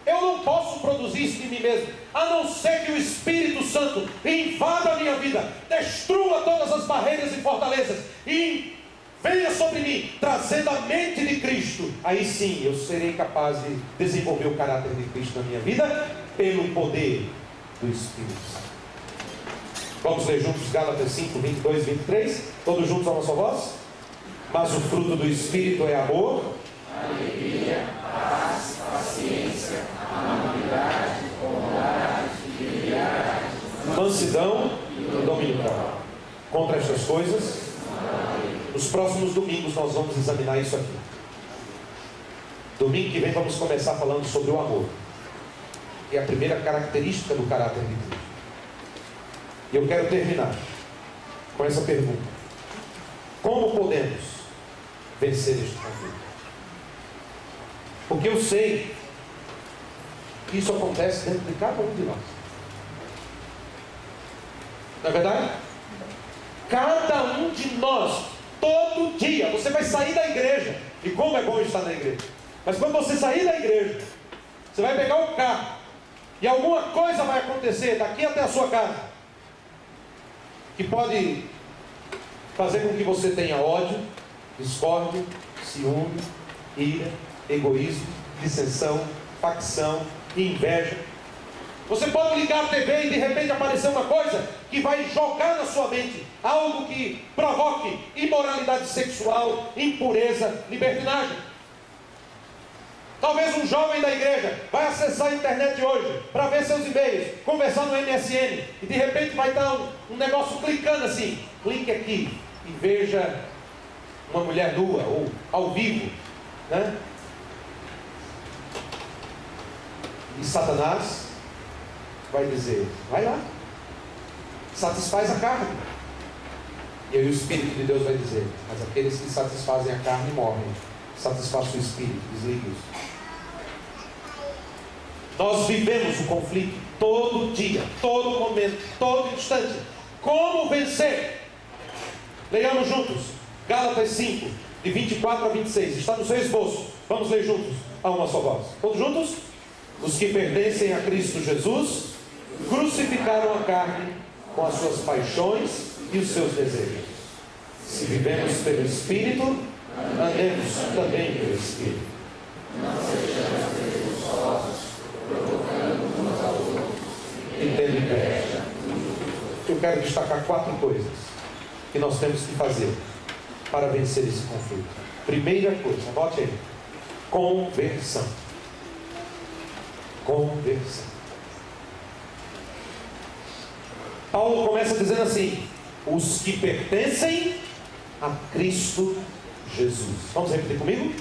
Eu não posso produzir isso de mim mesmo, a não ser que o Espírito Santo invada a minha vida, destrua todas as barreiras e fortalezas e venha sobre mim, trazendo a mente de Cristo. Aí sim eu serei capaz de desenvolver o caráter de Cristo na minha vida, pelo poder do Espírito Santo. Vamos ler juntos Gálatas 5, 22 e 23. Todos juntos a uma só voz. Mas o fruto do Espírito é amor, alegria, paz, paciência, amabilidade, bondade, fidelidade, mansidão e domínio próprio. Contra estas coisas, nos próximos domingos nós vamos examinar isso aqui. Domingo que vem vamos começar falando sobre o amor, que é a primeira característica do caráter de Cristo. E eu quero terminar com essa pergunta: como podemos vencer este conflito? Porque eu sei que isso acontece dentro de cada um de nós. Não é verdade? Cada um de nós, todo dia, você vai sair da igreja. E como é bom estar na igreja. Mas quando você sair da igreja, você vai pegar o carro e alguma coisa vai acontecer daqui até a sua casa que pode fazer com que você tenha ódio, discórdia, ciúme, ira, egoísmo, dissensão, facção, inveja. Você pode ligar a TV e de repente aparecer uma coisa que vai jogar na sua mente algo que provoque imoralidade sexual, impureza, libertinagem. Talvez um jovem da igreja vai acessar a internet hoje para ver seus e-mails, conversar no MSN, e de repente vai dar um negócio clicando assim. Clique aqui e veja uma mulher nua ou ao vivo, né? E Satanás vai dizer: vai lá, satisfaz a carne. E aí o Espírito de Deus vai dizer: mas aqueles que satisfazem a carne morrem, satisfaça o Espírito, desligue isso. Nós vivemos o conflito todo dia, todo momento, todo instante. Como vencer? Leiamos juntos Gálatas 5, de 24 a 26. Está no seu esboço. Vamos ler juntos a uma só voz. Todos juntos? Os que pertencem a Cristo Jesus crucificaram a carne com as suas paixões e os seus desejos. Se vivemos pelo Espírito, andemos também pelo Espírito. não sejamos presunçosos, provocando uns aos outros, E tendo inveja. Eu quero destacar 4 coisas que nós temos que fazer para vencer esse conflito. Primeira coisa, anote aí: conversão. Conversão. Paulo começa dizendo assim: os que pertencem a Cristo Jesus. Vamos repetir comigo?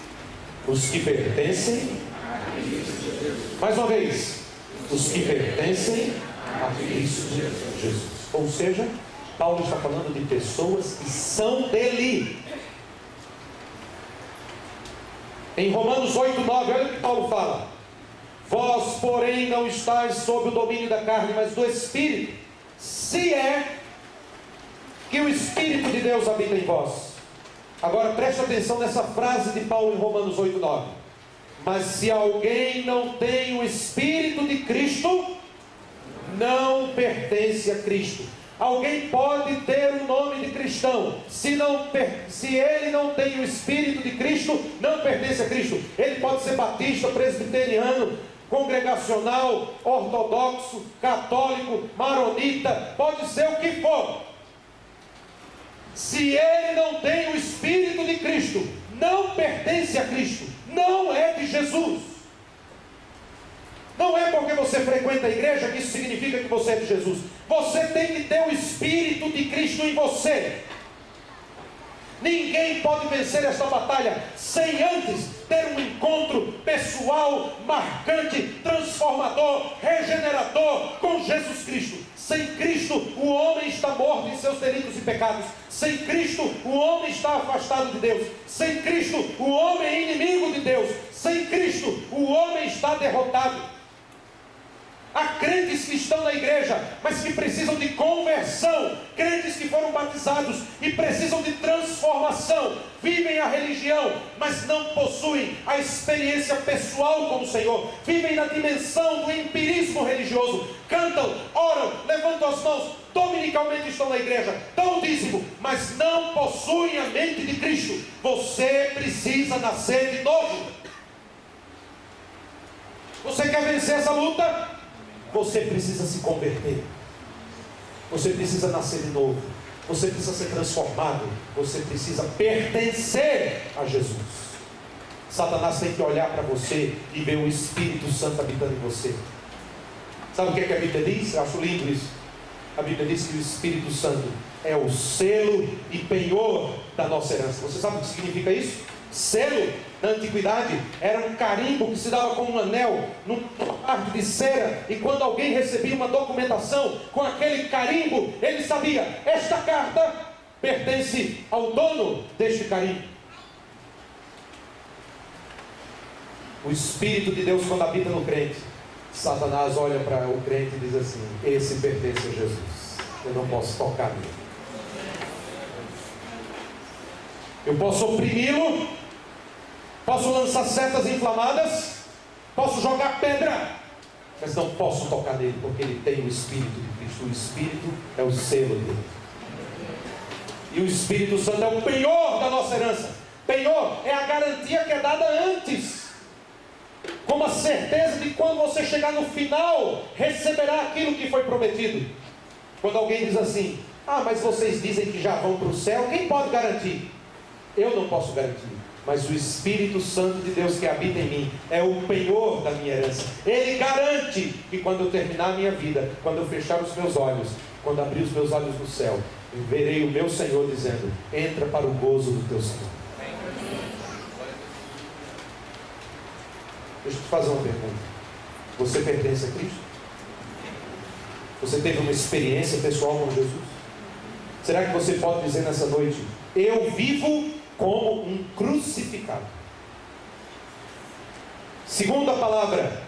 Os que pertencem a Cristo Jesus. mais uma vez. Os que pertencem a Cristo Jesus. Ou seja, Paulo está falando de pessoas que são dele. Em Romanos 8:9, olha o que Paulo fala: vós, porém, não estáis sob o domínio da carne, mas do Espírito, se é que o Espírito de Deus habita em vós. Agora preste atenção nessa frase de Paulo em Romanos 8:9. Mas se alguém não tem o Espírito de Cristo, não pertence a Cristo. Alguém pode ter o nome de cristão, se ele não tem o Espírito de Cristo, não pertence a Cristo. Ele pode ser batista, presbiteriano, congregacional, ortodoxo, católico, maronita, pode ser o que for. Se ele não tem o Espírito de Cristo, não pertence a Cristo, não é de Jesus. Não é porque você frequenta a igreja que isso significa que você é de Jesus. Você tem que ter o Espírito de Cristo em você. Ninguém pode vencer esta batalha sem antes ter um encontro pessoal, marcante, transformador, regenerador com Jesus Cristo. Sem Cristo, o homem está morto em seus delitos e pecados. Sem Cristo, o homem está afastado de Deus. Sem Cristo, o homem é inimigo de Deus. Sem Cristo, o homem está derrotado. Há crentes que estão na igreja, mas que precisam de conversão. Crentes que foram batizados e precisam de transformação. Vivem a religião, mas não possuem a experiência pessoal com o Senhor. Vivem na dimensão do empirismo religioso. Cantam, oram, levantam as mãos, dominicalmente estão na igreja, dão o dízimo, mas não possuem a mente de Cristo. Você precisa nascer de novo. Você quer vencer essa luta? Você precisa se converter. Você precisa nascer de novo. Você precisa ser transformado. Você precisa pertencer a Jesus. Satanás tem que olhar para você e ver o Espírito Santo habitando em você. Sabe o que a Bíblia diz? Eu acho lindo isso. A Bíblia diz que o Espírito Santo é o selo e penhor da nossa herança. Você sabe o que significa isso? Selo, na antiguidade, era um carimbo que se dava com um anel, numa parte de cera, e quando alguém recebia uma documentação com aquele carimbo, ele sabia, esta carta pertence ao dono deste carimbo. O Espírito de Deus, quando habita no crente, Satanás olha para o crente e diz assim: esse pertence a Jesus, eu não posso tocar nele. Eu posso oprimi-lo, posso lançar setas inflamadas, posso jogar pedra, mas não posso tocar nele, porque ele tem o Espírito de Cristo. O Espírito é o selo dele. E o Espírito Santo é o penhor da nossa herança. Penhor é a garantia que é dada antes, como a certeza de quando você chegar no final, receberá aquilo que foi prometido. Quando alguém diz assim: ah, mas vocês dizem que já vão para o céu, quem pode garantir? Eu não posso garantir, mas o Espírito Santo de Deus que habita em mim é o penhor da minha herança. Ele garante que quando eu terminar a minha vida, quando eu fechar os meus olhos, quando abrir os meus olhos no céu, eu verei o meu Senhor dizendo: entra para o gozo do teu Senhor. Deixa eu te fazer uma pergunta. Você pertence a Cristo? Você teve uma experiência pessoal com Jesus? Será que você pode dizer nessa noite: eu vivo como um crucificado? Segunda palavra,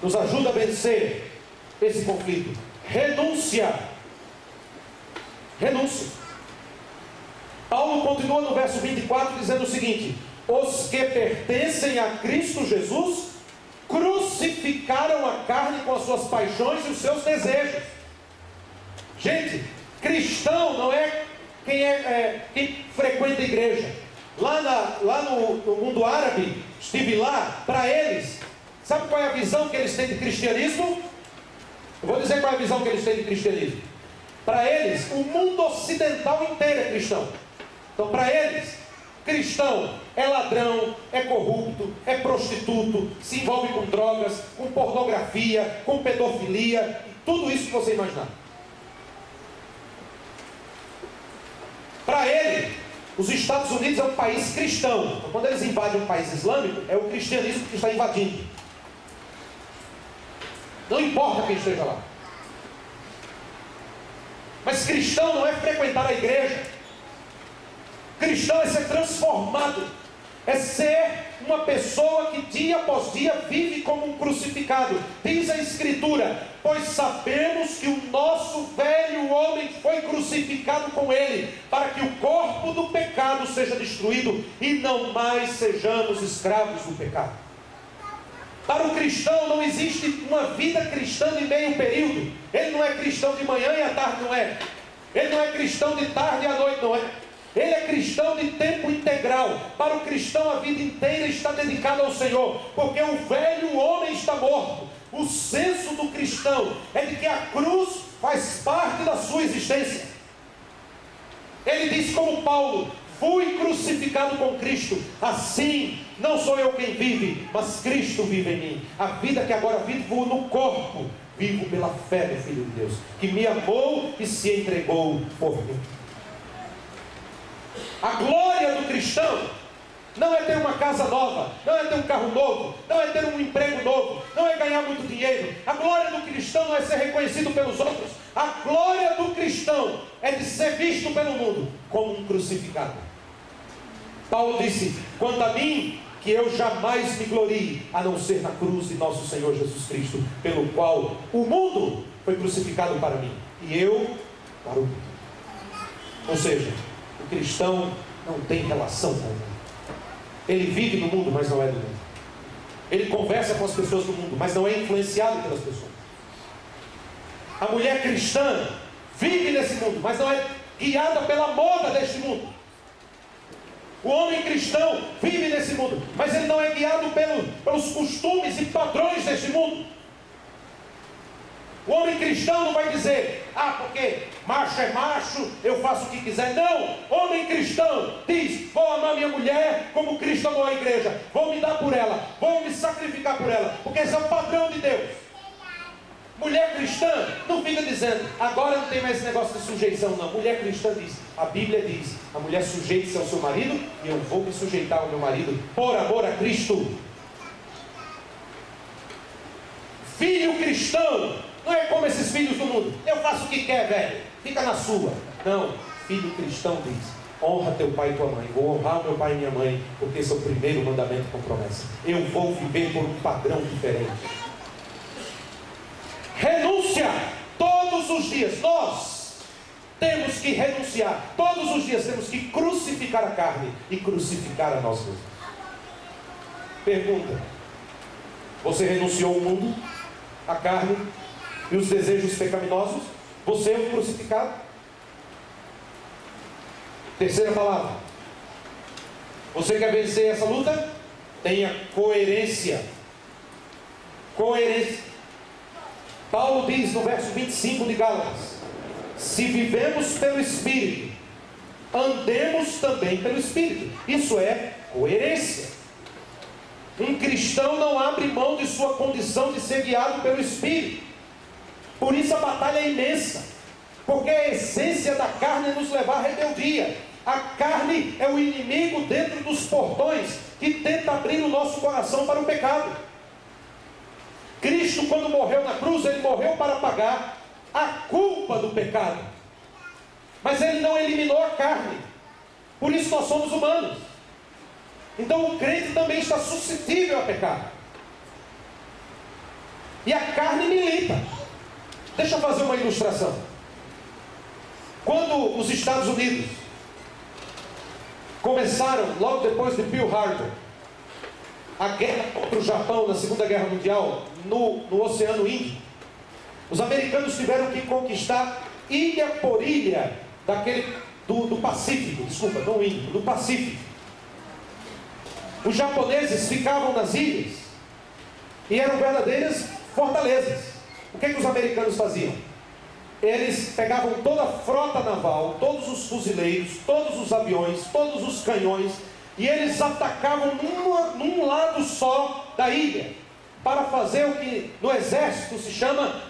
nos ajuda a vencer esse conflito: renúncia. Renúncia. Paulo continua no verso 24 dizendo o seguinte: os que pertencem a Cristo Jesus crucificaram a carne com as suas paixões e os seus desejos. Gente, cristão não é quem frequenta a igreja. Lá no mundo árabe, estive lá, para eles, sabe qual é a visão que eles têm de cristianismo? Eu vou dizer qual é a visão que eles têm de cristianismo. Para eles, o mundo ocidental inteiro é cristão. Então, para eles, cristão é ladrão, é corrupto, é prostituto, se envolve com drogas, com pornografia, com pedofilia, tudo isso que você imaginar. Para ele, os Estados Unidos é um país cristão. Então, quando eles invadem um país islâmico, é o cristianismo que está invadindo. Não importa quem esteja lá. Mas cristão não é frequentar a igreja. Cristão é ser transformado, é ser uma pessoa que dia após dia vive como um crucificado. Diz a Escritura: pois sabemos que o nosso velho homem foi crucificado com ele, para que o corpo do pecado seja destruído e não mais sejamos escravos do pecado. Para o cristão não existe uma vida cristã de meio período. Ele não é cristão de manhã e à tarde não é. Ele não é cristão de tarde e à noite não é. Ele é cristão de tempo integral. Para o cristão a vida inteira está dedicada ao Senhor, porque o velho homem está morto. O senso do cristão é de que a cruz faz parte da sua existência. Ele diz como Paulo: fui crucificado com Cristo, assim não sou eu quem vive, mas Cristo vive em mim. A vida que agora vivo no corpo, vivo pela fé do Filho de Deus, que me amou e se entregou por mim. A glória do cristão não é ter uma casa nova, não é ter um carro novo, não é ter um emprego novo, não é ganhar muito dinheiro. A glória do cristão não é ser reconhecido pelos outros. A glória do cristão é de ser visto pelo mundo como um crucificado. Paulo disse: quanto a mim, que eu jamais me glorie, a não ser na cruz de nosso Senhor Jesus Cristo, pelo qual o mundo foi crucificado para mim, e eu para o mundo. Ou seja, o cristão não tem relação com o mundo. Ele vive no mundo, mas não é do mundo. Ele conversa com as pessoas do mundo, mas não é influenciado pelas pessoas. A mulher cristã vive nesse mundo, mas não é guiada pela moda deste mundo. O homem cristão vive nesse mundo, mas ele não é guiado pelos costumes e padrões deste mundo. O homem cristão não vai dizer: ah, porque macho é macho, eu faço o que quiser. Não, homem cristão diz: vou amar minha mulher como Cristo amou a igreja, vou me dar por ela, vou me sacrificar por ela, porque esse é o padrão de Deus. Mulher cristã não fica dizendo: agora não tem mais esse negócio de sujeição. Não, mulher cristã diz, a Bíblia diz: a mulher sujeite-se ao seu marido, e eu vou me sujeitar ao meu marido por amor a Cristo. Filho cristão não é como esses filhos do mundo: eu faço o que quer, velho, fica na sua. Não, filho cristão diz: honra teu pai e tua mãe. Vou honrar meu pai e minha mãe, porque esse é o primeiro mandamento com promessa. Eu vou viver por um padrão diferente. Renúncia, todos os dias. Nós temos que renunciar. Todos os dias temos que crucificar a carne e crucificar a nós mesmos. Pergunta: você renunciou ao mundo, a carne e os desejos pecaminosos? Você é um crucificado? Terceira palavra: você quer vencer essa luta? Tenha coerência. Coerência. Paulo diz no verso 25 de Gálatas: se vivemos pelo Espírito, andemos também pelo Espírito. Isso é coerência. Um cristão não abre mão de sua condição de ser guiado pelo Espírito. Por isso a batalha é imensa, porque a essência da carne é nos levar à rebeldia. A carne é o inimigo dentro dos portões que tenta abrir o nosso coração para o pecado. Cristo, quando morreu na cruz, ele morreu para pagar a culpa do pecado, mas ele não eliminou a carne. Por isso nós somos humanos. Então o crente também está suscetível a pecar, e a carne milita. Deixa eu fazer uma ilustração. Quando os Estados Unidos começaram, logo depois de Pearl Harbor, a guerra contra o Japão na Segunda Guerra Mundial, no Oceano Índico, os americanos tiveram que conquistar ilha por ilha do Pacífico, desculpa, não Índico, do Pacífico. Os japoneses ficavam nas ilhas e eram verdadeiras fortalezas. O que os americanos faziam? Eles pegavam toda a frota naval, todos os fuzileiros, todos os aviões, todos os canhões, e eles atacavam num lado só da ilha, para fazer o que no exército se chama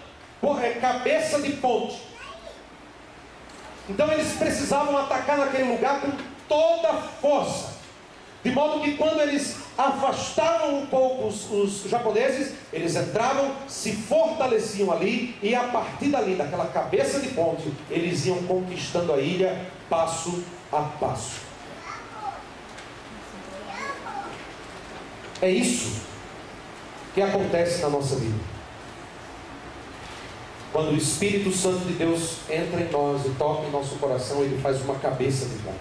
cabeça de ponte. Então eles precisavam atacar naquele lugar com toda a força, de modo que quando eles afastavam um pouco os japoneses, eles entravam, se fortaleciam ali, e a partir dali, daquela cabeça de ponte, eles iam conquistando a ilha passo a passo. É isso que acontece na nossa vida. Quando o Espírito Santo de Deus entra em nós e toca em nosso coração, ele faz uma cabeça de ponte.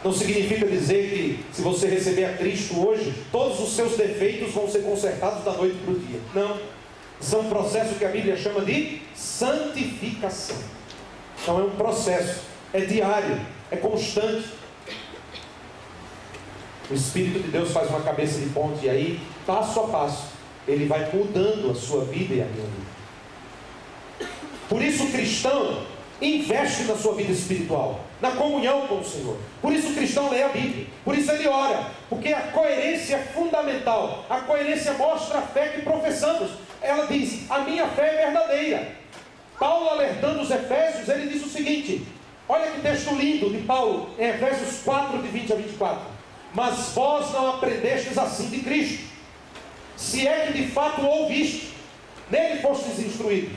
Não significa dizer que se você receber a Cristo hoje, todos os seus defeitos vão ser consertados da noite para o dia. Não. Isso é um processo que a Bíblia chama de santificação. Então é um processo, é diário, é constante. O Espírito de Deus faz uma cabeça de ponte, e aí, passo a passo, ele vai mudando a sua vida e a minha vida. Por isso o cristão investe na sua vida espiritual, na comunhão com o Senhor. Por isso o cristão lê a Bíblia, por isso ele ora, porque a coerência é fundamental. A coerência mostra a fé que professamos. Ela diz: a minha fé é verdadeira. Paulo, alertando os Efésios, ele diz o seguinte: olha que texto lindo de Paulo, em Efésios 4, de 20 a 24. Mas vós não aprendestes assim de Cristo, se é que de fato o ouviste, nele fostes instruídos,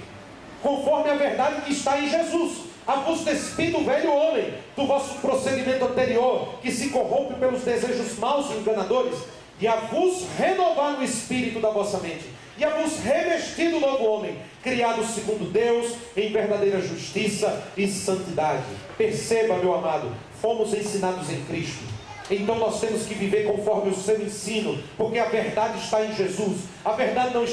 conforme a verdade que está em Jesus, a vos despir do velho homem, do vosso procedimento anterior, que se corrompe pelos desejos maus e enganadores, e a vos renovar no espírito da vossa mente, e a vos revestir do novo homem, criado segundo Deus, em verdadeira justiça e santidade. Perceba, meu amado, fomos ensinados em Cristo. Então nós temos que viver conforme o seu ensino, porque a verdade está em Jesus. A verdade não